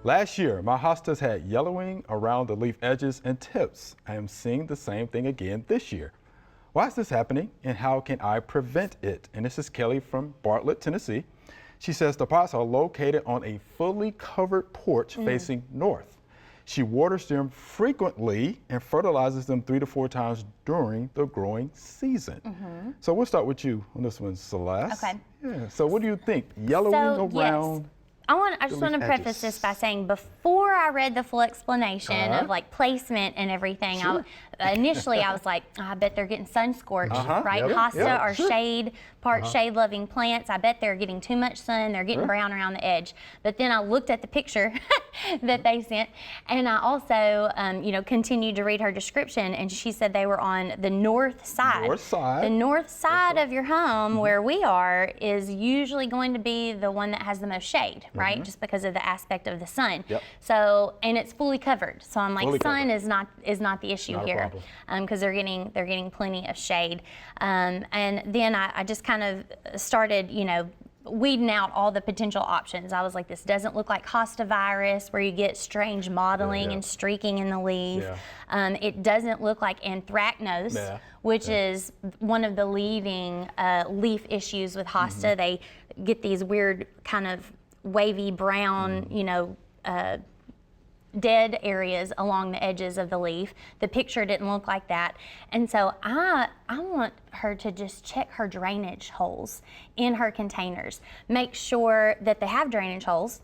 Last year, my hostas had yellowing around the leaf edges and tips. I am seeing the same thing again this year. Why is this happening and how can I prevent it? And this is Kelly from Bartlett, Tennessee. She says the pots are located on a fully covered porch facing north. She waters them frequently and fertilizes them 3 to 4 times during the growing season. So we'll start with you on this one, Celeste. Okay. Yeah. So what do you think? Yellowing around? Yes. I just want to preface this by saying before I read the full explanation of like placement and everything, initially I was like, oh, I bet they're getting sun scorched, right? Hosta are shade, shade-loving plants. I bet they're getting too much sun. They're getting brown around the edge. But then I looked at the picture that they sent, and I also, continued to read her description, and she said they were on the north side. North side. The north side of your home, where we are, is usually going to be the one that has the most shade, right? Just because of the aspect of the sun. So, and it's fully covered. So I'm like, sun is not the issue here, because they're getting plenty of shade. And then I just kind of started, weeding out all the potential options. I was like, this doesn't look like hosta virus where you get strange mottling and streaking in the leaf. It doesn't look like anthracnose, which is one of the leading leaf issues with hosta. They get these weird kind of wavy brown, dead areas along the edges of the leaf. The picture didn't look like that. And so I want her to just check her drainage holes in her containers. Make sure that they have drainage holes,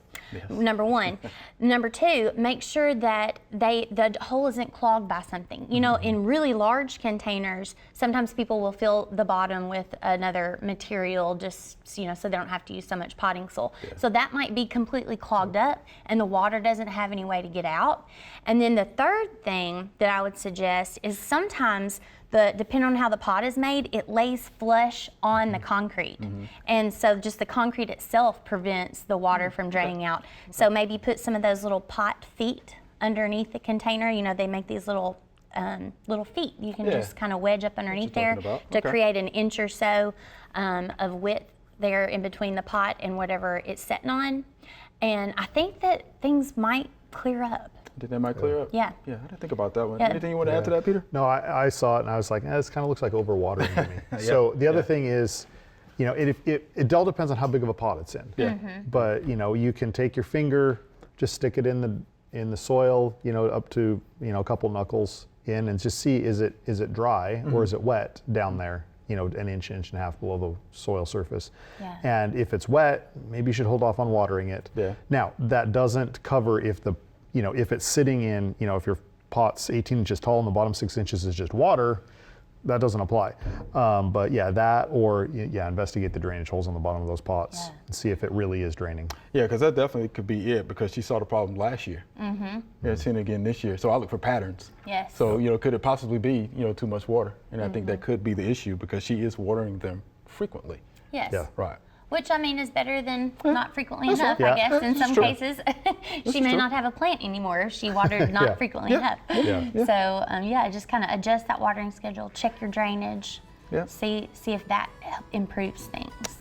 number one. Number two, make sure that the hole isn't clogged by something. In really large containers, sometimes people will fill the bottom with another material just, so they don't have to use so much potting soil. So that might be completely clogged up and the water doesn't have any way to get out. And then the third thing that I would suggest is sometimes depending on how the pot is made, it lays flush on the concrete. And so just the concrete itself prevents the water from draining out. So maybe put some of those little pot feet underneath the container. They make these little feet. You can just kind of wedge up underneath there to create an inch or so of width there in between the pot and whatever it's sitting on. And I think that things might clear up. Did that might clear up? Yeah. Yeah, I didn't think about that one. Anything you want to add to that, Peter? No, I saw it and I was like, this kind of looks like overwatering to me. So the other thing is, it all depends on how big of a pot it's in. But you can take your finger, just stick it in the soil, up to a couple knuckles in, and just see is it dry or is it wet down there? An inch and a half below the soil surface. And if it's wet, maybe you should hold off on watering it. Now, that doesn't cover if it's sitting in, if your pot's 18 inches tall and the bottom 6 inches is just water, that doesn't apply. But that or investigate the drainage holes on the bottom of those pots and see if it really is draining. Yeah, because that definitely could be it, because she saw the problem last year. Seeing it again this year. So I look for patterns. So, could it possibly be, too much water? And I think that could be the issue because she is watering them frequently. Right. Which, is better than not frequently enough, I guess, in some cases. She may not have a plant anymore if she watered not frequently enough. So, just kind of adjust that watering schedule, check your drainage, see if that improves things.